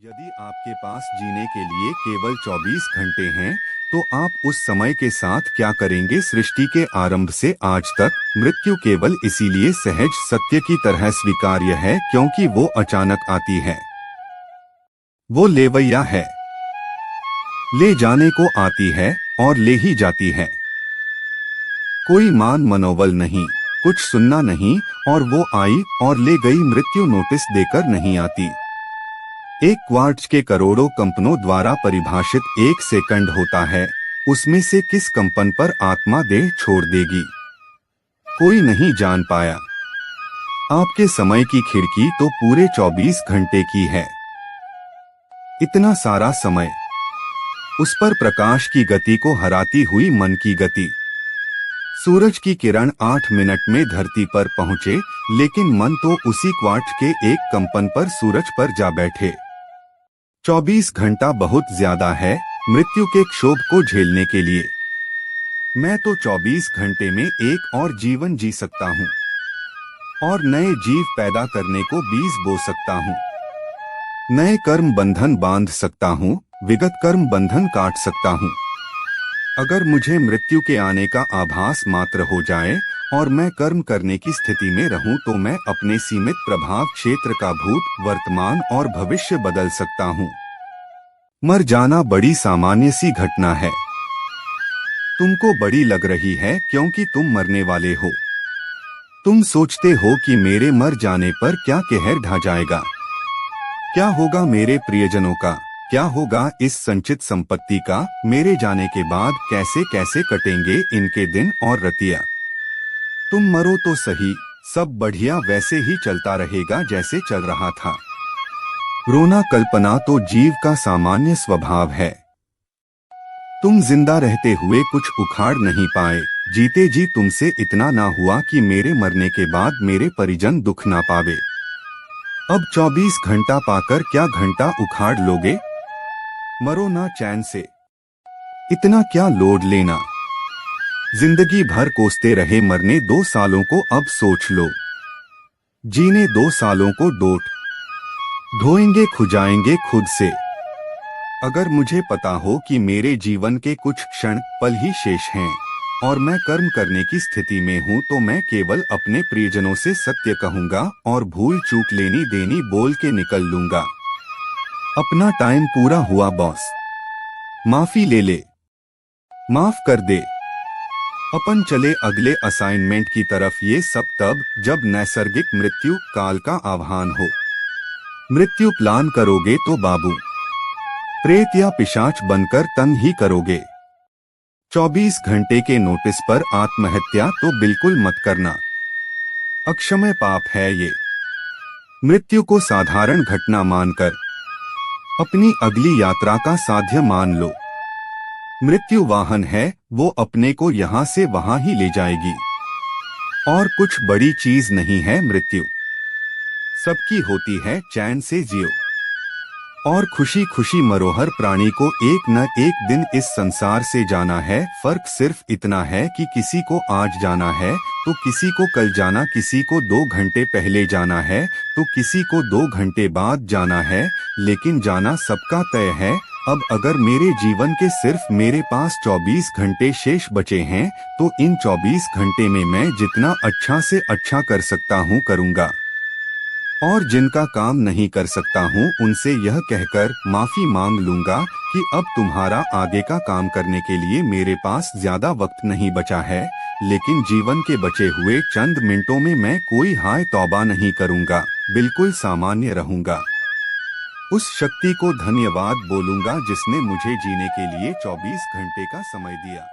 यदि आपके पास जीने के लिए केवल 24 घंटे हैं, तो आप उस समय के साथ क्या करेंगे? सृष्टि के आरंभ से आज तक मृत्यु केवल इसीलिए सहज सत्य की तरह स्वीकार्य है क्योंकि वो अचानक आती है। वो लेवैया है, ले जाने को आती है और ले ही जाती है। कोई मान मनोबल नहीं, कुछ सुनना नहीं, और वो आई और ले गई। मृत्यु नोटिस देकर नहीं आती। एक क्वार्ट्ज के करोड़ों कंपनों द्वारा परिभाषित एक सेकंड होता है, उसमें से किस कंपन पर आत्मा देह छोड़ देगी, कोई नहीं जान पाया। आपके समय की खिड़की तो पूरे 24 घंटे की है। इतना सारा समय, उस पर प्रकाश की गति को हराती हुई मन की गति। सूरज की किरण 8 मिनट में धरती पर पहुंचे, लेकिन मन तो उसी क्वार्ट्ज के एक कंपन पर सूरज पर जा बैठे। 24 घंटा बहुत ज्यादा है मृत्यु के क्षोभ को झेलने के लिए। मैं तो 24 घंटे में एक और जीवन जी सकता हूँ और नए जीव पैदा करने को बीज बो सकता हूँ। नए कर्म बंधन बांध सकता हूँ, विगत कर्म बंधन काट सकता हूँ। अगर मुझे मृत्यु के आने का आभास मात्र हो जाए और मैं कर्म करने की स्थिति में रहूं, तो मैं अपने सीमित प्रभाव क्षेत्र का भूत, वर्तमान और भविष्य बदल सकता हूं। मर जाना बड़ी सामान्य सी घटना है। तुमको बड़ी लग रही है क्योंकि तुम मरने वाले हो। तुम सोचते हो कि मेरे मर जाने पर क्या कहर ढा जाएगा, क्या होगा मेरे प्रियजनों का, क्या होगा इस संचित संपत्ति का, मेरे जाने के बाद कैसे कैसे कटेंगे इनके दिन और रतियां। तुम मरो तो सही, सब बढ़िया वैसे ही चलता रहेगा जैसे चल रहा था। रोना कल्पना तो जीव का सामान्य स्वभाव है। तुम जिंदा रहते हुए कुछ उखाड़ नहीं पाए, जीते जी तुमसे इतना ना हुआ कि मेरे मरने के बाद मेरे परिजन दुख ना पावे। अब 24 घंटा पाकर क्या घंटा उखाड़ लोगे? मरो ना चैन से, इतना क्या लोड लेना। जिंदगी भर कोसते रहे मरने 2 सालों को, अब सोच लो। जीने 2 सालों को डोट ढोएंगे खुजाएंगे खुद से। अगर मुझे पता हो कि मेरे जीवन के कुछ क्षण पल ही शेष हैं और मैं कर्म करने की स्थिति में हूँ, तो मैं केवल अपने प्रियजनों से सत्य कहूँगा और भूल चूक लेनी देनी बोल के निकल लूंगा। अपना टाइम पूरा हुआ बॉस, माफी ले ले, माफ कर दे। अपन चले अगले असाइनमेंट की तरफ। ये सब तब जब नैसर्गिक मृत्यु काल का आह्वान हो। मृत्यु प्लान करोगे तो बाबू प्रेत या पिशाच बनकर तंग ही करोगे। 24 घंटे के नोटिस पर आत्महत्या तो बिल्कुल मत करना, अक्षम्य पाप है ये। मृत्यु को साधारण घटना मानकर अपनी अगली यात्रा का साध्य मान लो। मृत्यु वाहन है, वो अपने को यहाँ से वहाँ ही ले जाएगी और कुछ बड़ी चीज नहीं है मृत्यु। सबकी होती है, चैन से जियो और खुशी खुशी मरो। हर प्राणी को एक न एक दिन इस संसार से जाना है। फर्क सिर्फ इतना है कि किसी को आज जाना है तो किसी को कल जाना, किसी को 2 घंटे पहले जाना है तो किसी को 2 घंटे बाद जाना है, लेकिन जाना सबका तय है। अब अगर मेरे जीवन के सिर्फ मेरे पास 24 घंटे शेष बचे हैं, तो इन 24 घंटे में मैं जितना अच्छा से अच्छा कर सकता हूँ करूँगा, और जिनका काम नहीं कर सकता हूँ उनसे यह कहकर माफी मांग लूंगा कि अब तुम्हारा आगे का काम करने के लिए मेरे पास ज्यादा वक्त नहीं बचा है। लेकिन जीवन के बचे हुए चंद मिनटों में मैं कोई हाय तौबा नहीं करूंगा, बिल्कुल सामान्य रहूंगा। उस शक्ति को धन्यवाद बोलूंगा जिसने मुझे जीने के लिए 24 घंटे का समय दिया।